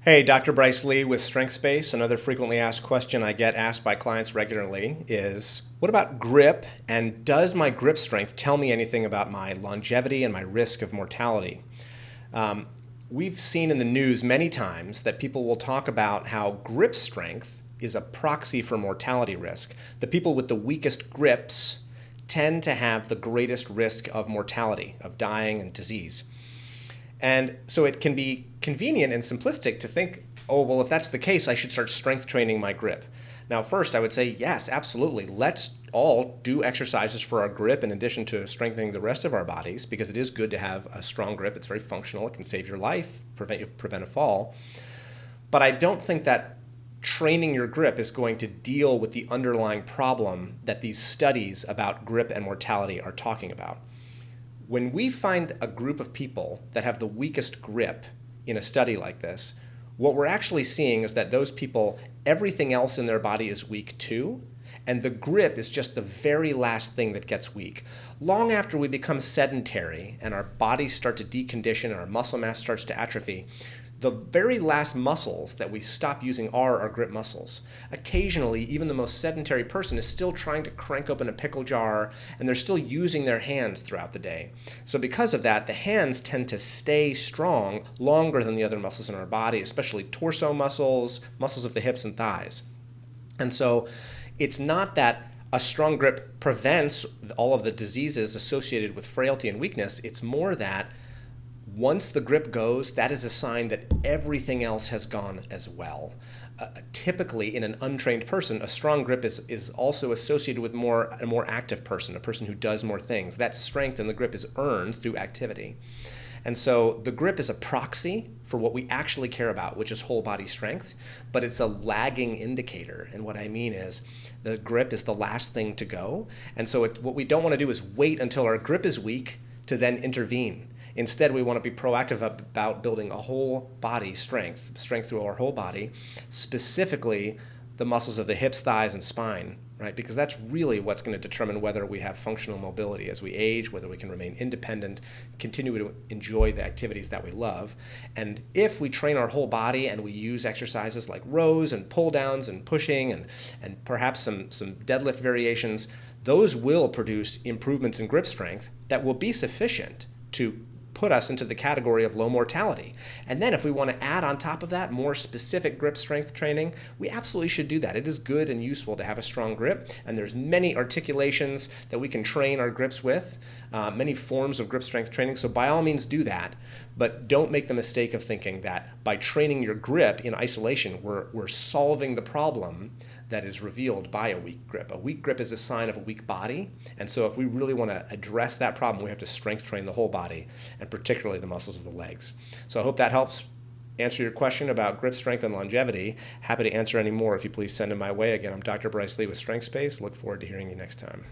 Hey, Dr. Bryce Lee with StrengthSpace. Another frequently asked question I get asked by clients regularly is, what about grip, and does my grip strength tell me anything about my longevity and my risk of mortality? Um, we've seen in the news many times that people will talk about how grip strength is a proxy for mortality risk. The people with the weakest grips tend to have the greatest risk of mortality, of dying and disease. And so it can be convenient and simplistic to think, oh, well, if that's the case, I should start strength training my grip. Now, first, I would say, yes, absolutely. Let's all do exercises for our grip in addition to strengthening the rest of our bodies, because it is good to have a strong grip. It's very functional. It can save your life, prevent a fall. But I don't think that training your grip is going to deal with the underlying problem that these studies about grip and mortality are talking about. When we find a group of people that have the weakest grip in a study like this, what we're actually seeing is that those people, everything else in their body is weak too, and the grip is just the very last thing that gets weak. Long after we become sedentary and our bodies start to decondition and our muscle mass starts to atrophy, the very last muscles that we stop using are our grip muscles. Occasionally, even the most sedentary person is still trying to crank open a pickle jar, and they're still using their hands throughout the day. So because of that, the hands tend to stay strong longer than the other muscles in our body, especially torso muscles, muscles of the hips and thighs. And so it's not that a strong grip prevents all of the diseases associated with frailty and weakness. It's more that once the grip goes, that is a sign that everything else has gone as well. Typically, in an untrained person, a strong grip is also associated with a more active person, a person who does more things. That strength in the grip is earned through activity. And so the grip is a proxy for what we actually care about, which is whole body strength, but it's a lagging indicator. And what I mean is the grip is the last thing to go. And so what we don't want to do is wait until our grip is weak to then intervene. Instead, we want to be proactive about building a whole body strength through our whole body, specifically the muscles of the hips, thighs, and spine, right? Because that's really what's going to determine whether we have functional mobility as we age, whether we can remain independent, continue to enjoy the activities that we love. And if we train our whole body and we use exercises like rows and pull downs and pushing and perhaps some deadlift variations, those will produce improvements in grip strength that will be sufficient to put us into the category of low mortality. And then if we want to add on top of that more specific grip strength training, we absolutely should do that. It is good and useful to have a strong grip, and there's many articulations that we can train our grips with, many forms of grip strength training, so by all means do that, but don't make the mistake of thinking that by training your grip in isolation, we're solving the problem that is revealed by a weak grip. A weak grip is a sign of a weak body, and so if we really want to address that problem, we have to strength train the whole body, and particularly the muscles of the legs. So I hope that helps answer your question about grip strength and longevity. Happy to answer any more if you please send them my way. Again, I'm Dr. Bryce Lee with StrengthSpace. Look forward to hearing you next time.